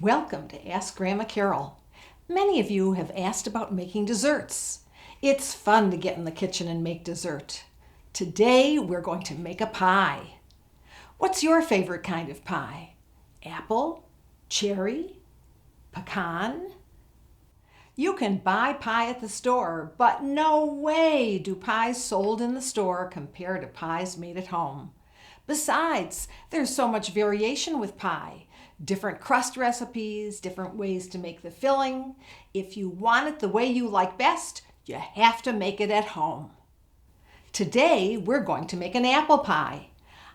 Welcome to Ask Grandma Carol. Many of you have asked about making desserts. It's fun to get in the kitchen and make dessert. Today we're going to make a pie. What's your favorite kind of pie? Apple? Cherry? Pecan? You can buy pie at the store, but no way do pies sold in the store compare to pies made at home. Besides, there's so much variation with pie. Different crust recipes, different ways to make the filling. If you want it the way you like best, you have to make it at home. Today, we're going to make an apple pie.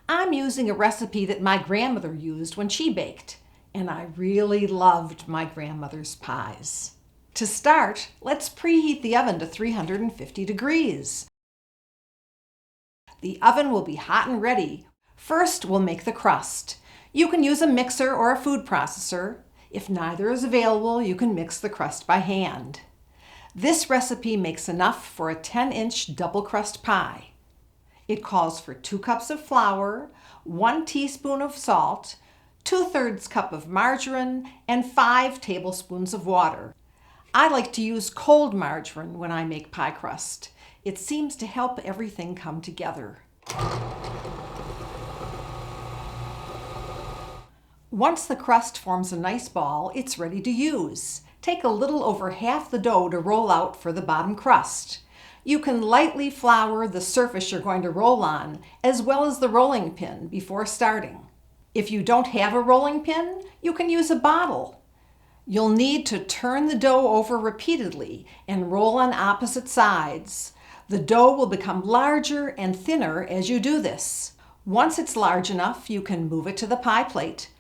I'm using a recipe that my grandmother used when she baked, and I really loved my grandmother's pies. To start, let's preheat the oven to 350 degrees. The oven will be hot and ready. First, we'll make the crust. You can use a mixer or a food processor. If neither is available, you can mix the crust by hand. This recipe makes enough for a 10-inch double crust pie. It calls for 2 cups of flour, 1 teaspoon of salt, 2/3 cup of margarine, and 5 tablespoons of water. I like to use cold margarine when I make pie crust. It seems to help everything come together. Once the crust forms a nice ball, it's ready to use. Take a little over half the dough to roll out for the bottom crust. You can lightly flour the surface you're going to roll on, as well as the rolling pin before starting. If you don't have a rolling pin, you can use a bottle. You'll need to turn the dough over repeatedly and roll on opposite sides. The dough will become larger and thinner as you do this. Once it's large enough, you can move it to the pie plate.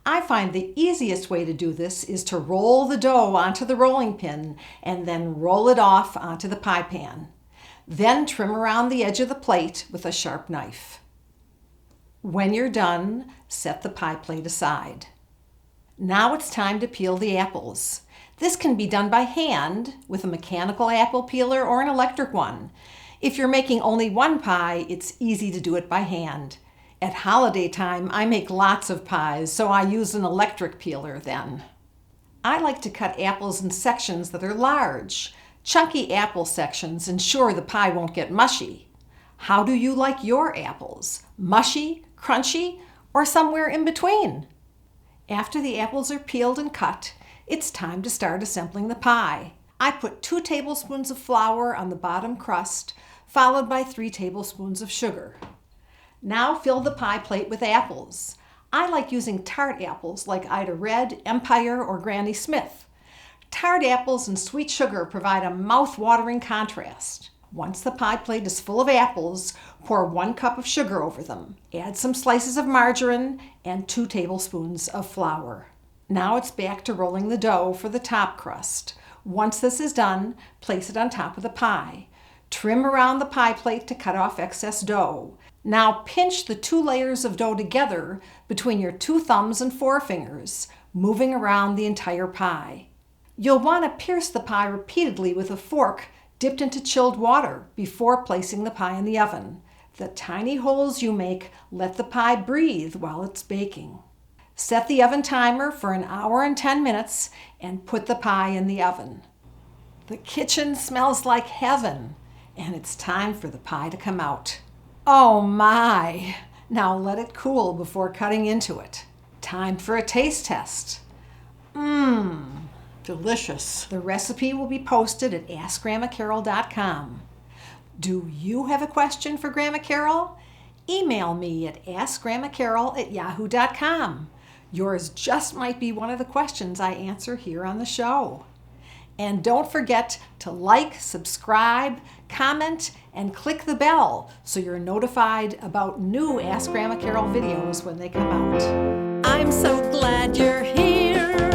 I find the easiest way to do this is to roll the dough onto the rolling pin and then roll it off onto the pie pan. Then trim around the edge of the plate with a sharp knife. When you're done, set the pie plate aside. Now it's time to peel the apples. This can be done by hand with a mechanical apple peeler or an electric one. If you're making only one pie, it's easy to do it by hand. At holiday time, I make lots of pies, so I use an electric peeler then. I like to cut apples in sections that are large. Chunky apple sections ensure the pie won't get mushy. How do you like your apples? Mushy, crunchy, or somewhere in between? After the apples are peeled and cut, it's time to start assembling the pie. I put 2 tablespoons of flour on the bottom crust, followed by 3 tablespoons of sugar. Now fill the pie plate with apples. I like using tart apples like Ida Red, Empire, or Granny Smith. Tart apples and sweet sugar provide a mouth-watering contrast. Once the pie plate is full of apples, pour 1 cup of sugar over them. Add some slices of margarine and 2 tablespoons of flour. Now it's back to rolling the dough for the top crust. Once this is done, place it on top of the pie. Trim around the pie plate to cut off excess dough. Now pinch the 2 layers of dough together between your 2 thumbs and forefingers, moving around the entire pie. You'll want to pierce the pie repeatedly with a fork dipped into chilled water before placing the pie in the oven. The tiny holes you make let the pie breathe while it's baking. Set the oven timer for 1 hour and 10 minutes and put the pie in the oven. The kitchen smells like heaven, and it's time for the pie to come out. Oh my! Now let it cool before cutting into it. Time for a taste test. Delicious. The recipe will be posted at AskGrandmaCarol.com. Do you have a question for Grandma Carol? Email me at AskGrandmaCarol@yahoo.com. Yours just might be one of the questions I answer here on the show. And don't forget to like, subscribe, comment, and click the bell so you're notified about new Ask Grandma Carol videos when they come out. I'm so glad you're here.